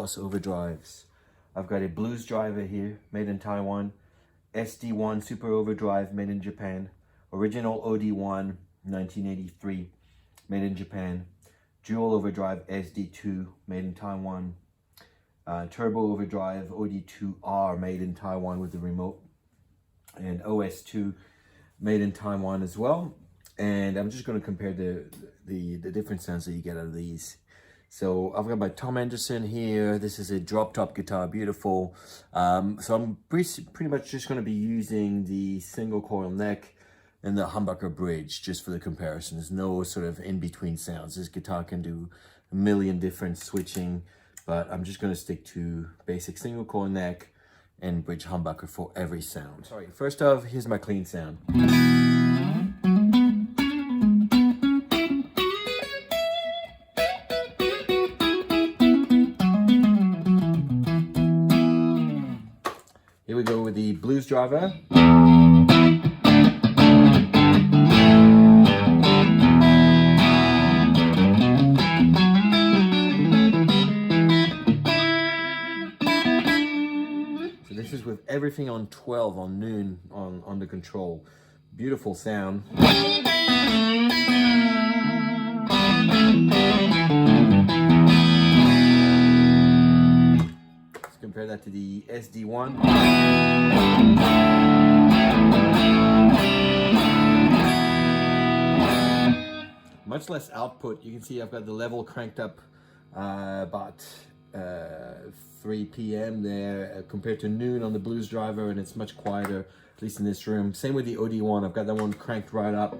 Boss overdrives. I've got a blues driver here, made in Taiwan. SD-1 super overdrive, made in Japan. Original OD-1, 1983, made in Japan. Dual overdrive SD-2, made in Taiwan. Turbo overdrive OD-2R, made in Taiwan with the remote. And OS-2, made in Taiwan as well. And I'm just going to compare the different sounds that you get out of these. So I've got my Tom Anderson here. This is a drop top guitar, beautiful. So I'm pretty much just going to be using the single coil neck and the humbucker bridge just for the comparison. There's no sort of in-between sounds. This guitar can do a million different switching, but I'm just going to stick to basic single coil neck and bridge humbucker for every sound. Sorry, first off, here's my clean sound. Here we go with the blues driver. So this is with everything on 12, on noon, on the control. Beautiful sound. Compare that to the SD-1. Much less output. You can see I've got the level cranked up about 3 p.m. there compared to noon on the blues driver, and it's much quieter, at least in this room. Same with the OD-1. I've got that one cranked right up.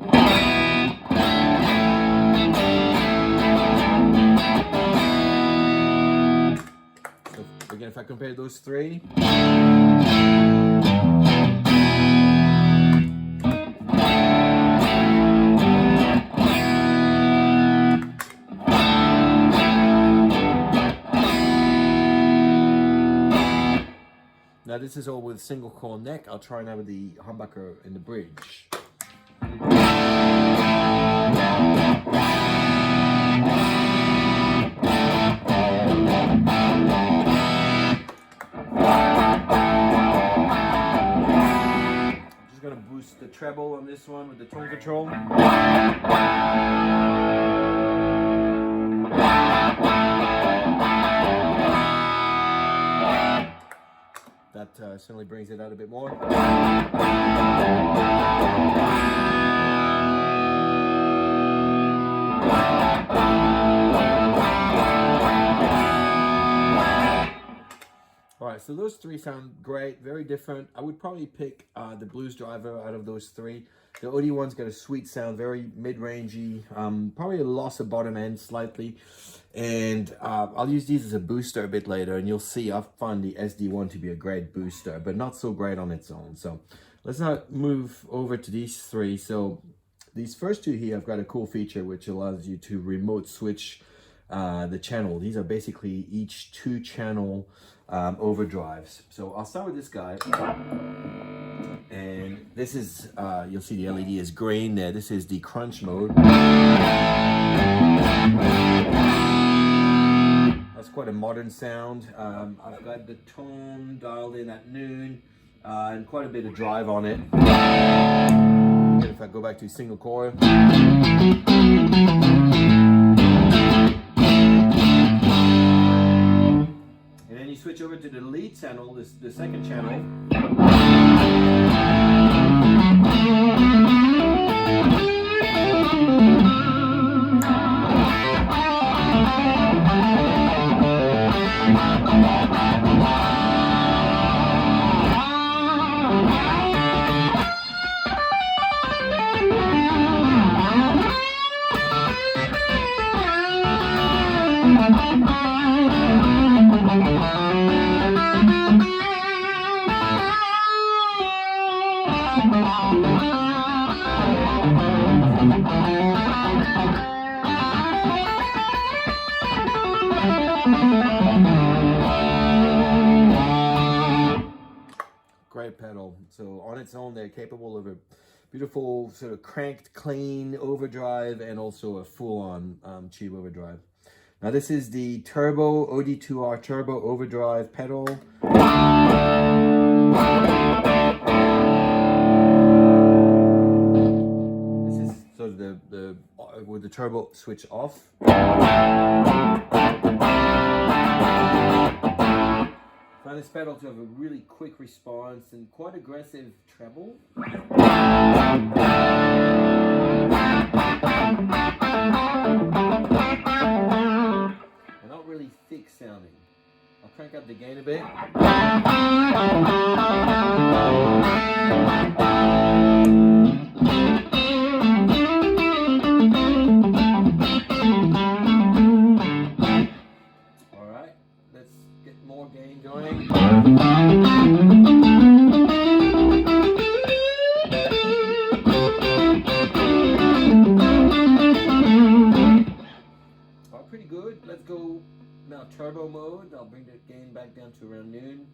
Again, if I compare those three, now this is all with single coil neck. I'll try now with the humbucker in the bridge. Boost the treble on this one with the tone control. That certainly brings it out a bit more. Alright, so those three sound great, very different. I would probably pick the blues driver out of those three. The OD-1's got a sweet sound, very mid-rangey, probably a loss of bottom end slightly. And I'll use these as a booster a bit later, and you'll see I find the SD-1 to be a great booster, but not so great on its own. So let's now move over to these three. So these first two here, I've got a cool feature which allows you to remote switch the channel. These are basically each 2-channel overdrives. So I'll start with this guy, and this is you'll see the LED is green there. This is the crunch mode. That's quite a modern sound. I've got the tone dialed in at noon and quite a bit of drive on it. And if I go back to single coil, switch over to the lead channel, the second channel. Great pedal. So on its own, they're capable of a beautiful sort of cranked, clean overdrive and also a full-on cheap overdrive. Now this is the turbo OD-2R turbo overdrive pedal. This is sort of the with the turbo switch off. Find this pedal to have a really quick response and quite aggressive treble. And not really thick sounding. I'll crank up the gain a bit. Alright, let's get more gain going. Pretty good. Let's go now turbo mode. I'll bring the gain back down to around noon.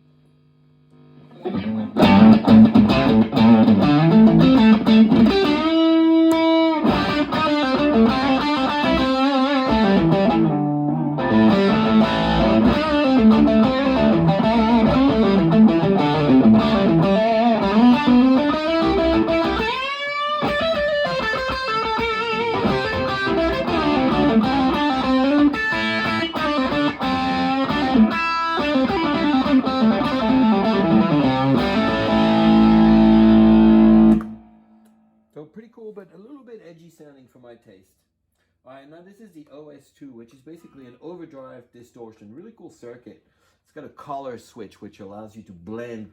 So pretty cool, but a little bit edgy sounding for my taste. Alright, now this is the OS-2, which is basically an overdrive distortion. Really cool circuit. It's got a color switch, which allows you to blend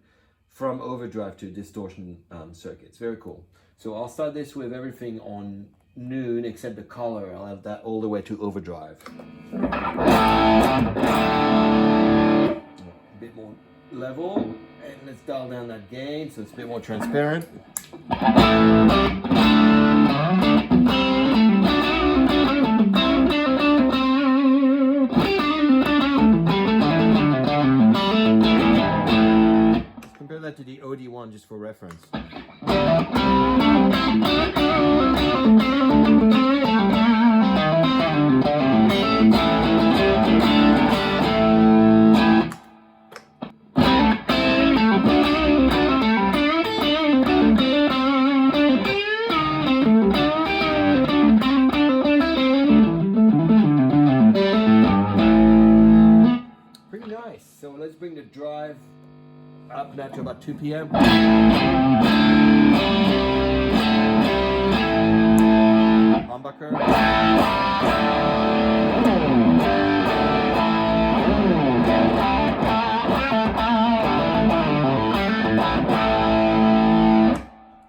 from overdrive to distortion circuit. It's very cool. So I'll start this with everything on noon, except the color. I'll have that all the way to overdrive. A bit more level, and let's dial down that gain so it's a bit more transparent. Let's compare that to the OD-1 just for reference. So let's bring the drive up now to about 2 p.m. Humbucker.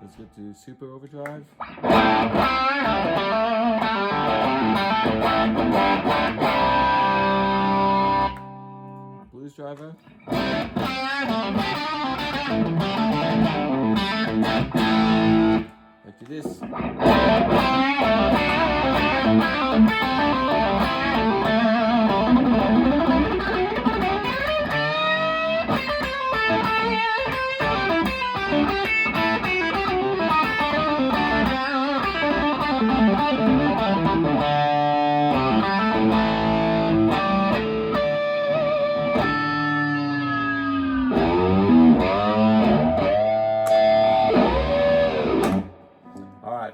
Let's get to super overdrive. Blues driver. Back to this.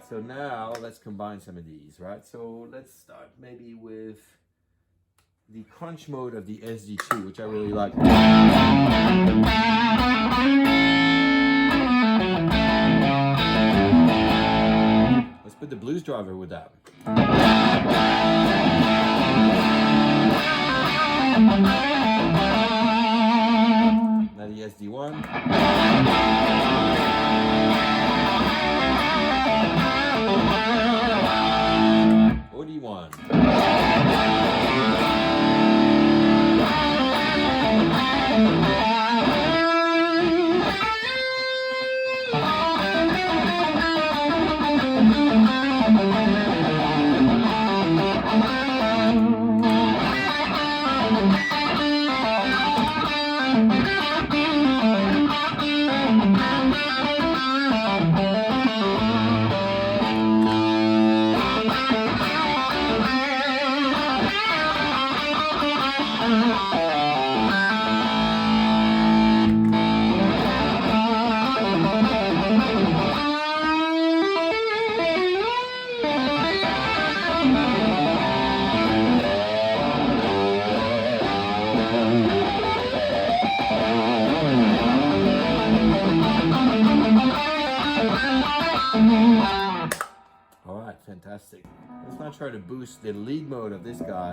So now let's combine some of these, right? So let's start maybe with the crunch mode of the SD-2, which I really like. Let's put the blues driver with that. Now the SD-1. OD-1. that, fantastic. Let's now try to boost the lead mode of this guy.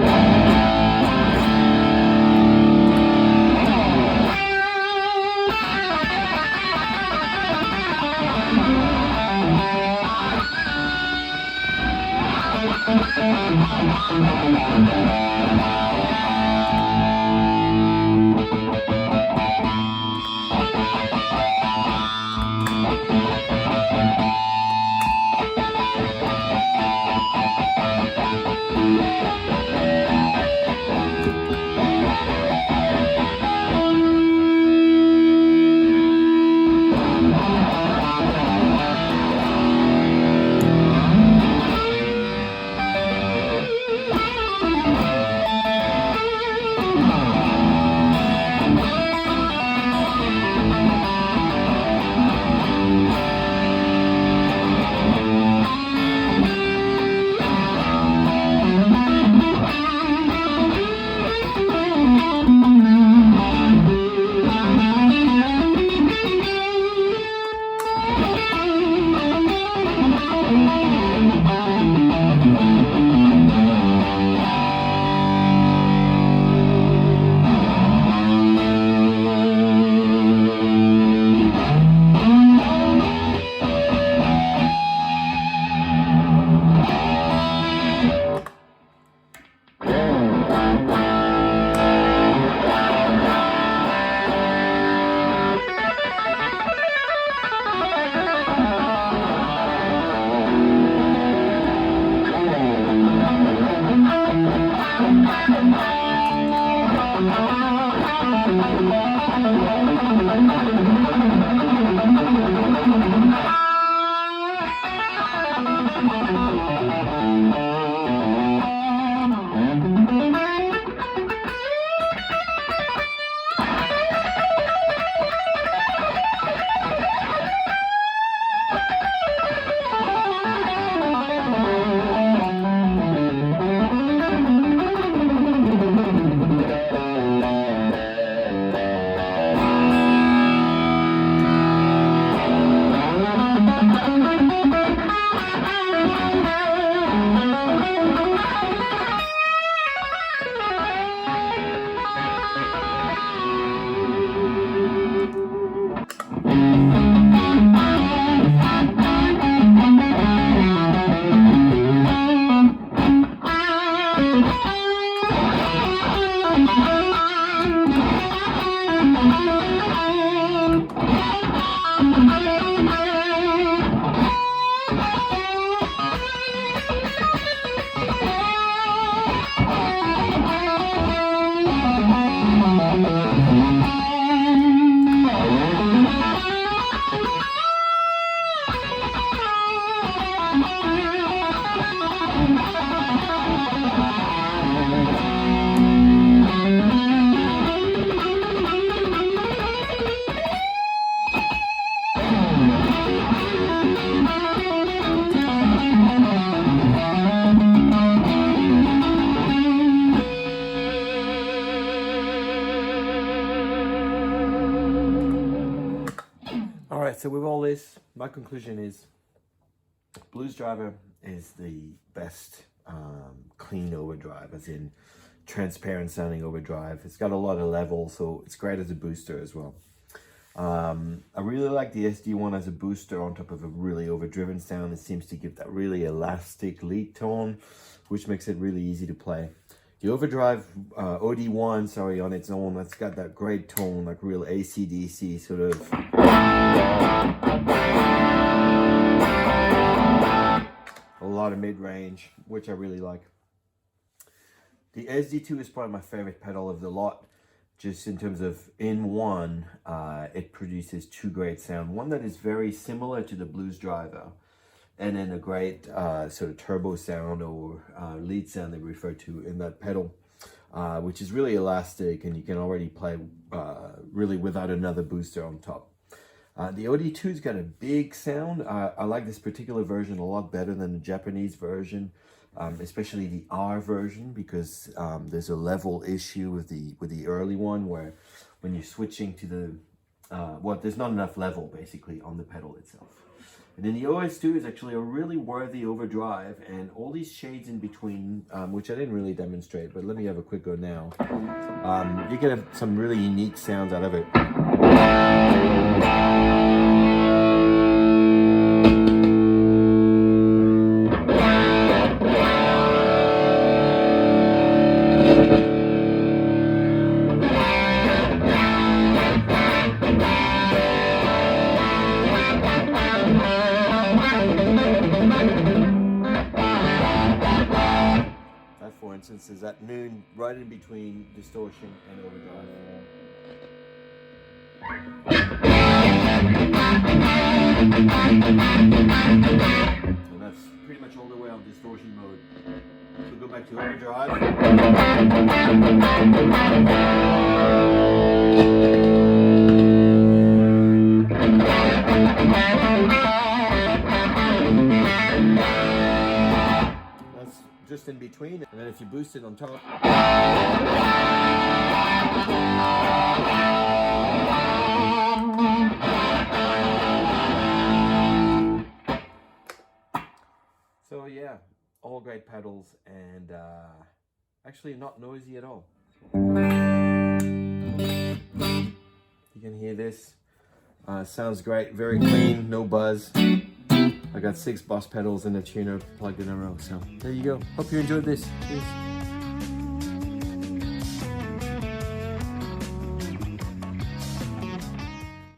Alright, so with all this, my conclusion is Blues Driver is the best clean overdrive, as in transparent sounding overdrive. It's got a lot of levels, so it's great as a booster as well. I really like the SD-1 as a booster on top of a really overdriven sound. It seems to give that really elastic lead tone, which makes it really easy to play. The overdrive OD-1, sorry, on its own, that's got that great tone, like real AC/DC sort of. A lot of mid-range, which I really like. The SD-2 is probably my favorite pedal of the lot, just in terms of in one, it produces two great sound. One that is very similar to the Blues Driver, and then a great sort of turbo sound or lead sound they refer to in that pedal, which is really elastic, and you can already play really without another booster on top. The OD-2's got a big sound. I like this particular version a lot better than the Japanese version, especially the R version, because there's a level issue with the early one, where when you're switching to the, well, there's not enough level basically on the pedal itself. And then the OS-2 is actually a really worthy overdrive, and all these shades in between, which I didn't really demonstrate, but let me have a quick go now. You get some really unique sounds out of it. For instance, is that noon right in between distortion and overdrive. So that's pretty much all the way on distortion mode. So go back to overdrive. Just in between, and then if you boost it on top, so yeah, all great pedals, and actually not noisy at all. You can hear this, sounds great, very clean, no buzz. I got 6 boss pedals and a tuner plugged in a row, so there you go. Hope you enjoyed this. Cheers.